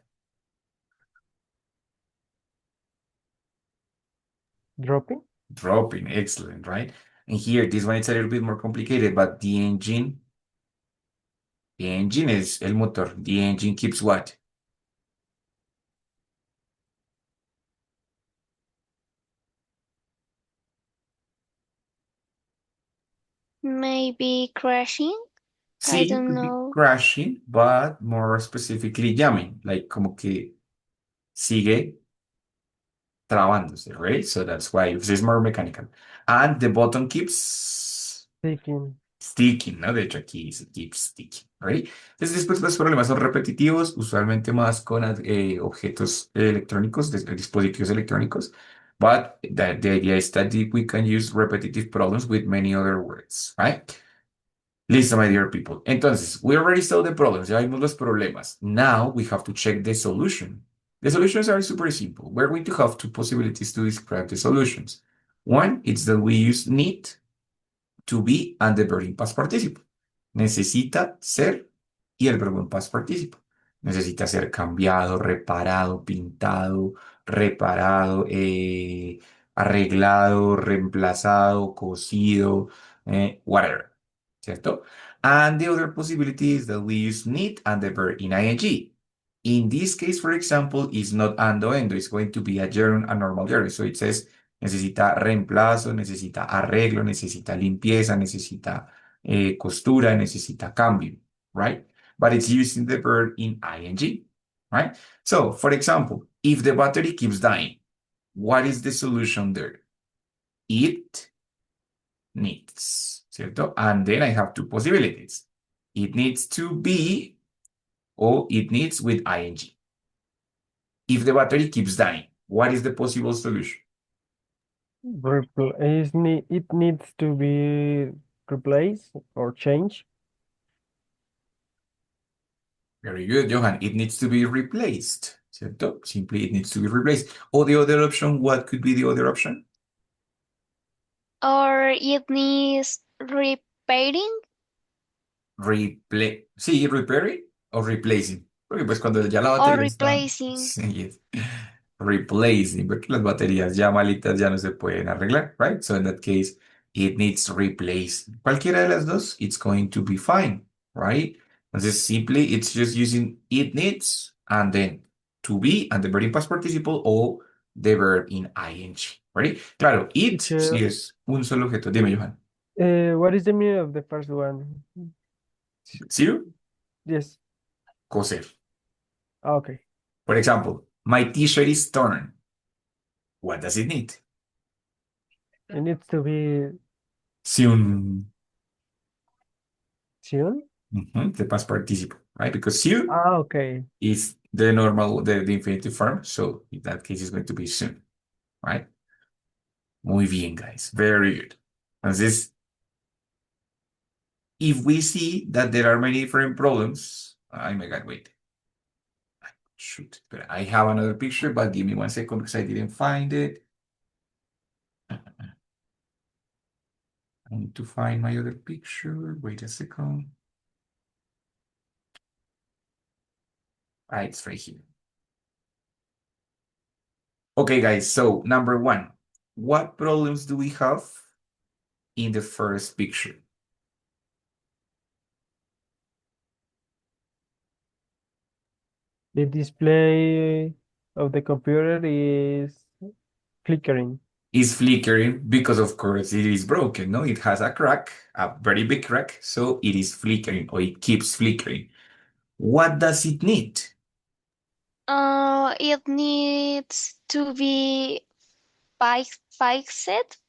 S3: Dropping?
S1: Dropping, excellent, right? And here, this one is a little bit more complicated, but the engine is el motor. The engine keeps what?
S2: Maybe crashing? I
S1: Sí,
S2: don't
S1: could be
S2: know.
S1: crashing, but more specifically jamming, like como que sigue trabándose, right? So that's why it's more mechanical. And the button keeps
S3: Taking.
S1: sticking, ¿no? De hecho, aquí dice keep sticking, right? Entonces, después los problemas son repetitivos, usualmente más con objetos electrónicos, dispositivos electrónicos. But the idea is that we can use repetitive problems with many other words, right? Listo, my dear people. Entonces, we already saw the problems. Ya vimos los problemas. Now we have to check the solution. The solutions are super simple. We're going to have two possibilities to describe the solutions. One, it's that we use need, to be, and the verb in past participle. Necesita ser y el verbo en past participle. Necesita ser cambiado, reparado, pintado, reparado, arreglado, reemplazado, cosido, whatever. ¿Cierto? And the other possibility is that we use need and the verb in ing. In this case, for example, is not ando endo. It's going to be a gerund, a normal gerund. So it says necesita reemplazo, necesita arreglo, necesita limpieza, necesita costura, necesita cambio, right? But it's using the verb in ing, right? So, for example, if the battery keeps dying, what is the solution there? It needs, ¿cierto? And then I have two possibilities. It needs to be or it needs with ing. If the battery keeps dying, what is the possible solution?
S3: It needs to be replaced or changed.
S1: Very good, Johan. It needs to be replaced, ¿cierto? Simply it needs to be replaced. Or the other option, what could be the other option?
S2: Or it needs repairing
S1: Sí, repairing o replacing. Porque pues cuando ya la
S2: or
S1: batería está...
S2: replacing.
S1: Sí, replacing, porque las baterías ya malitas ya no se pueden arreglar, right? So in that case, it needs replacing. Cualquiera de las dos, it's going to be fine, right? Entonces, simply, it's just using it needs and then to be and the verb in past participle o the verb in ing, right? Claro, it
S3: Teacher,
S1: sí es un solo objeto. Dime, Johan.
S3: what is the meaning of the first one?
S1: Zero,
S3: Yes.
S1: coser.
S3: Okay.
S1: For example, my t-shirt is torn. What does it need?
S3: It needs to be
S1: Soon.
S3: soon.
S1: The past participle, right? Because soon
S3: Okay.
S1: is the normal, the infinitive form. So in that case, it's going to be soon, right? Muy bien, guys. Very good. Entonces, if we see that there are many different problems, oh my God, wait. Shoot, but I have another picture, but give me 1 second because I didn't find it. I need to find my other picture. Wait a second. Ah, it's right here. Okay, guys, so number one, what problems do we have in the first picture?
S3: The display of the computer is flickering.
S1: Is flickering because, of course, it is broken, no? It has a crack, a very big crack, so it is flickering or it keeps flickering. What does it need?
S2: It needs to be fixed.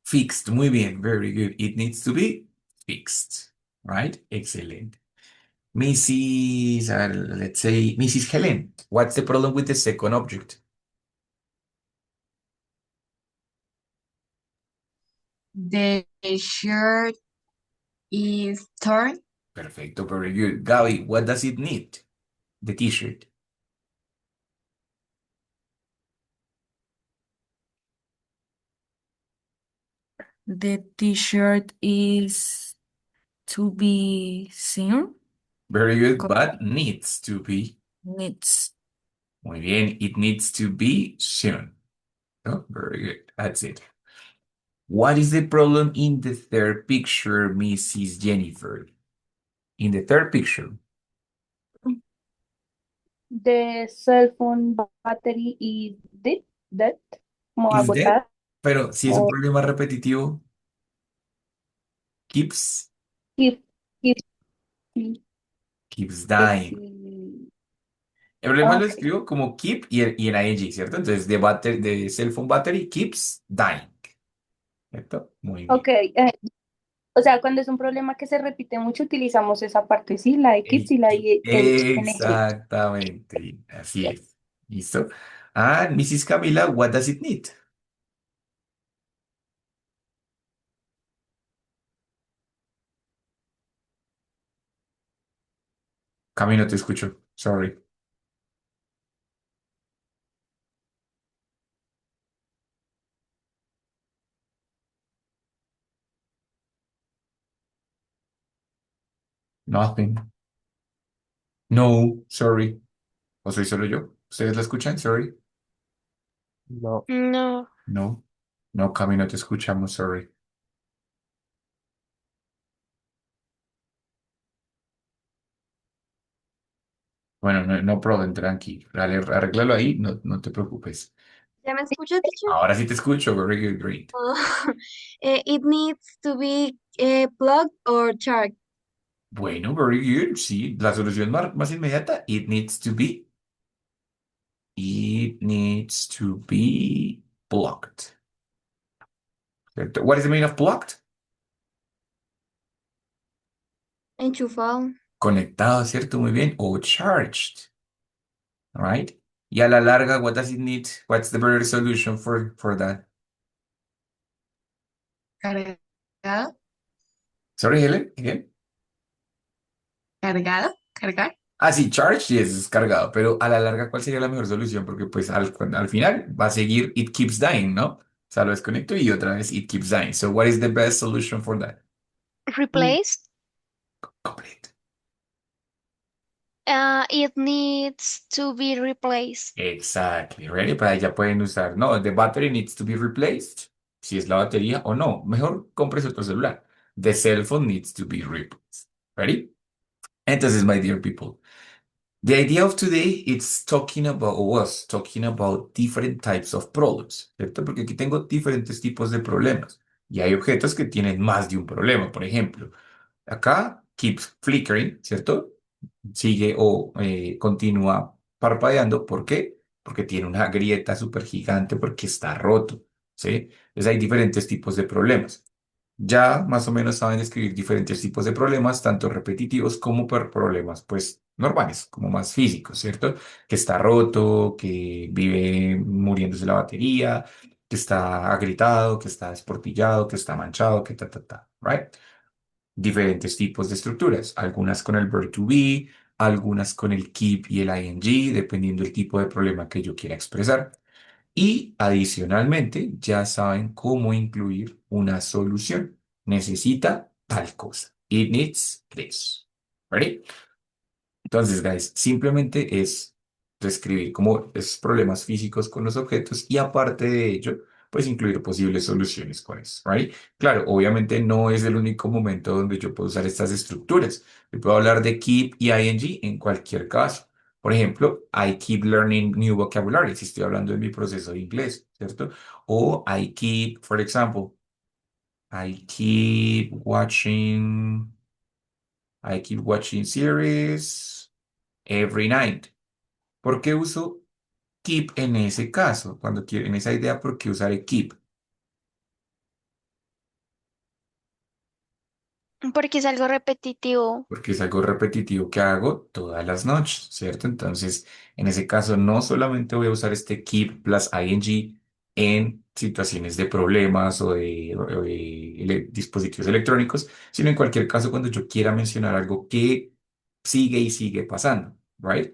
S1: Fixed. Muy bien, very good. It needs to be fixed, right? Excellent. Mrs. Let's say Mrs. Helen, what's the problem with the second object?
S7: The shirt is torn.
S1: Perfecto, very good. Gaby, what does it need? The t-shirt.
S7: The t-shirt is to be sewn.
S1: Very good,
S7: Co-
S1: but needs to be.
S7: Needs.
S1: Muy bien, it needs to be soon. ¿Cierto? Very good. That's it. What is the problem in the third picture, Mrs. Jennifer? In the third picture,
S5: The cell phone battery is dead, como
S1: is dead,
S5: agotada,
S1: pero si es un
S5: o
S1: problema repetitivo, keeps,
S5: keep, keep,
S1: keeps
S5: que
S1: dying.
S5: si,
S1: El problema lo
S5: ok,
S1: escribo como keep y en ing, ¿cierto? Entonces, the cell phone battery keeps dying, ¿cierto? Muy
S5: ok,
S1: bien.
S5: o sea, cuando es un problema que se repite mucho, utilizamos esa parte, sí, la de keeps y la de ing.
S1: Exactamente, así es. ¿Listo? Ah, Mrs. Camila, what does it need? Camino, te escucho. Sorry. Nothing. No, sorry. ¿O soy solo yo? ¿Ustedes la escuchan? Sorry.
S3: No.
S2: No.
S1: No. No, Camino, te escuchamos. Sorry. Bueno, no, no problem, tranqui. Arréglalo ahí, no, no te preocupes.
S8: ¿Ya me escucha, teacher?
S1: Ahora sí te escucho. Very good, great.
S8: Oh, it needs to be plugged or charged.
S1: Bueno, very good. Sí, la solución más inmediata. It needs to be blocked. ¿Cierto? What is the meaning of blocked?
S8: Enchufado.
S1: Conectado, ¿cierto? Muy bien. O charged. All right. Y a la larga, what does it need? What's the better solution for that?
S7: Cargado,
S1: Sorry, Helen, again.
S7: cargado, cargar.
S1: Ah, sí, charged, yes, es cargado, pero a la larga, ¿cuál sería la mejor solución? Porque pues al final va a seguir it keeps dying, ¿no? O sea, lo desconecto y otra vez it keeps dying. So what is the best solution for that?
S5: Mm,
S2: Replaced.
S1: Complete.
S2: It needs to be replaced.
S1: Exactly, ready? Para ahí ya pueden usar, no, the battery needs to be replaced. Si es la batería o no, mejor compres otro celular. The cell phone needs to be replaced. Ready? Entonces, my dear people. The idea of today is talking about, or was talking about different types of problems, ¿cierto? Porque aquí tengo diferentes tipos de problemas y hay objetos que tienen más de un problema. Por ejemplo, acá keeps flickering, ¿cierto? Sigue o continúa parpadeando. ¿Por qué? Porque tiene una grieta súper gigante porque está roto, ¿sí? Entonces hay diferentes tipos de problemas. Ya más o menos saben describir diferentes tipos de problemas, tanto repetitivos como problemas, pues, normales, como más físicos, ¿cierto? Que está roto, que vive muriéndose la batería, que está agrietado, que está desportillado, que está manchado, que right? Diferentes tipos de estructuras, algunas con el verb to be, algunas con el keep y el ing, dependiendo del tipo de problema que yo quiera expresar. Y adicionalmente, ya saben cómo incluir una solución. Necesita tal cosa. It needs this. ¿Ready? Entonces, guys, simplemente es describir como esos problemas físicos con los objetos y aparte de ello, pues incluir posibles soluciones con eso, ¿right? Claro, obviamente no es el único momento donde yo puedo usar estas estructuras. Yo puedo hablar de keep y ing en cualquier caso. Por ejemplo, I keep learning new vocabulary, si estoy hablando de mi proceso de inglés, ¿cierto? O I keep, for example, I keep watching, I keep watching series every night. ¿Por qué uso keep en ese caso? Cuando quiero, en esa idea, ¿por qué usaré keep?
S2: Porque es algo repetitivo.
S1: Porque es algo repetitivo que hago todas las noches, ¿cierto? Entonces, en ese caso, no solamente voy a usar este keep plus ing en situaciones de problemas o de dispositivos electrónicos, sino en cualquier caso cuando yo quiera mencionar algo que sigue y sigue pasando, ¿right?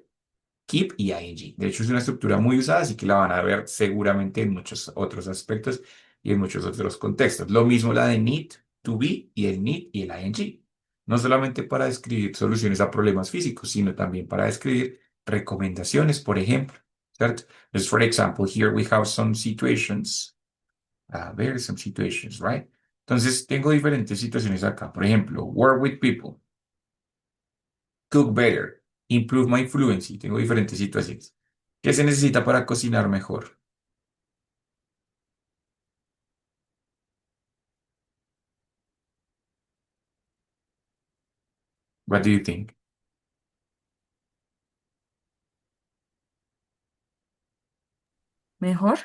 S1: Keep y ing. De hecho, es una estructura muy usada, así que la van a ver seguramente en muchos otros aspectos y en muchos otros contextos. Lo mismo la de need, to be y el need y el ing. No solamente para describir soluciones a problemas físicos, sino también para describir recomendaciones, por ejemplo. ¿cierto? Just for example, here we have some situations. A ver, some situations, right? Entonces, tengo diferentes situaciones acá. Por ejemplo, work with people, cook better, improve my fluency. Tengo diferentes situaciones. ¿Qué se necesita para cocinar mejor? What do you think?
S7: Mejor.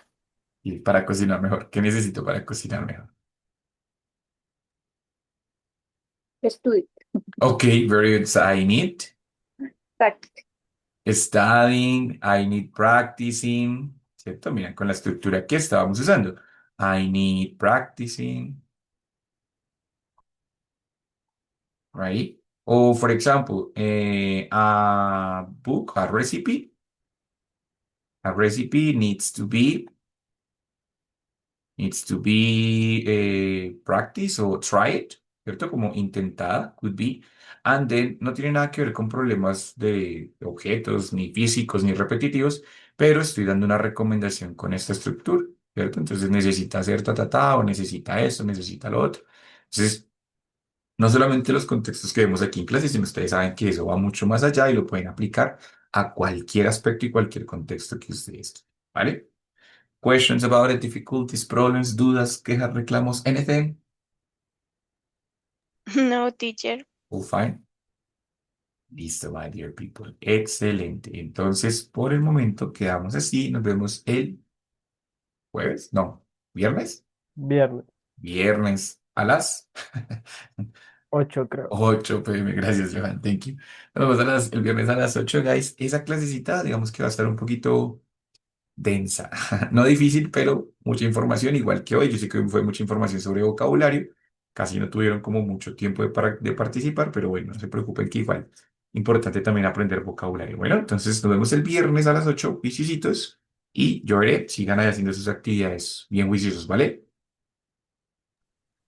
S1: Y para cocinar mejor, ¿qué necesito para cocinar mejor?
S5: Estudio.
S1: Okay, very good. So I need
S5: Práctica.
S1: studying, I need practicing, ¿cierto? Mira, con la estructura que estábamos usando. I need practicing, right? O, for example, a recipe needs to be practice o try it, ¿cierto? Como intentada, could be. And then no tiene nada que ver con problemas de objetos, ni físicos, ni repetitivos, pero estoy dando una recomendación con esta estructura, ¿cierto? Entonces necesita hacer ta, ta, ta, o necesita eso, necesita lo otro. Entonces, no solamente los contextos que vemos aquí en clase, sino ustedes saben que eso va mucho más allá y lo pueden aplicar a cualquier aspecto y cualquier contexto que ustedes, ¿vale? Questions about it, difficulties, problems, dudas, quejas, reclamos, anything?
S2: No, teacher.
S1: All fine. Listo, my dear people. Excelente. Entonces, por el momento quedamos así. Nos vemos el jueves. No, viernes.
S3: Viernes,
S1: Viernes a las
S3: 8 creo.
S1: 8 p.m. Gracias, Johan. Thank you. Nos vemos el viernes a las 8, guys. Esa clasecita, digamos que va a estar un poquito densa. No difícil, pero mucha información, igual que hoy. Yo sé que hoy fue mucha información sobre vocabulario. Casi no tuvieron como mucho tiempo de participar, pero bueno, no se preocupen que igual. Importante también aprender vocabulario. Bueno, entonces nos vemos el viernes a las 8, juiciositos. Y yo veré, sigan ahí haciendo sus actividades bien juiciosos, ¿vale?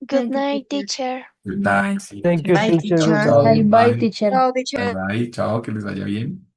S2: Good
S4: Thank you,
S2: night,
S4: teacher.
S2: teacher.
S1: Good
S7: Bye.
S1: night. Sí.
S3: Thank you,
S7: Bye,
S3: teacher.
S7: teacher.
S1: Chao,
S6: Bye bye,
S1: bye.
S6: teacher.
S8: Chao,
S1: Bye,
S8: teacher.
S1: bye. Chao, que les vaya bien.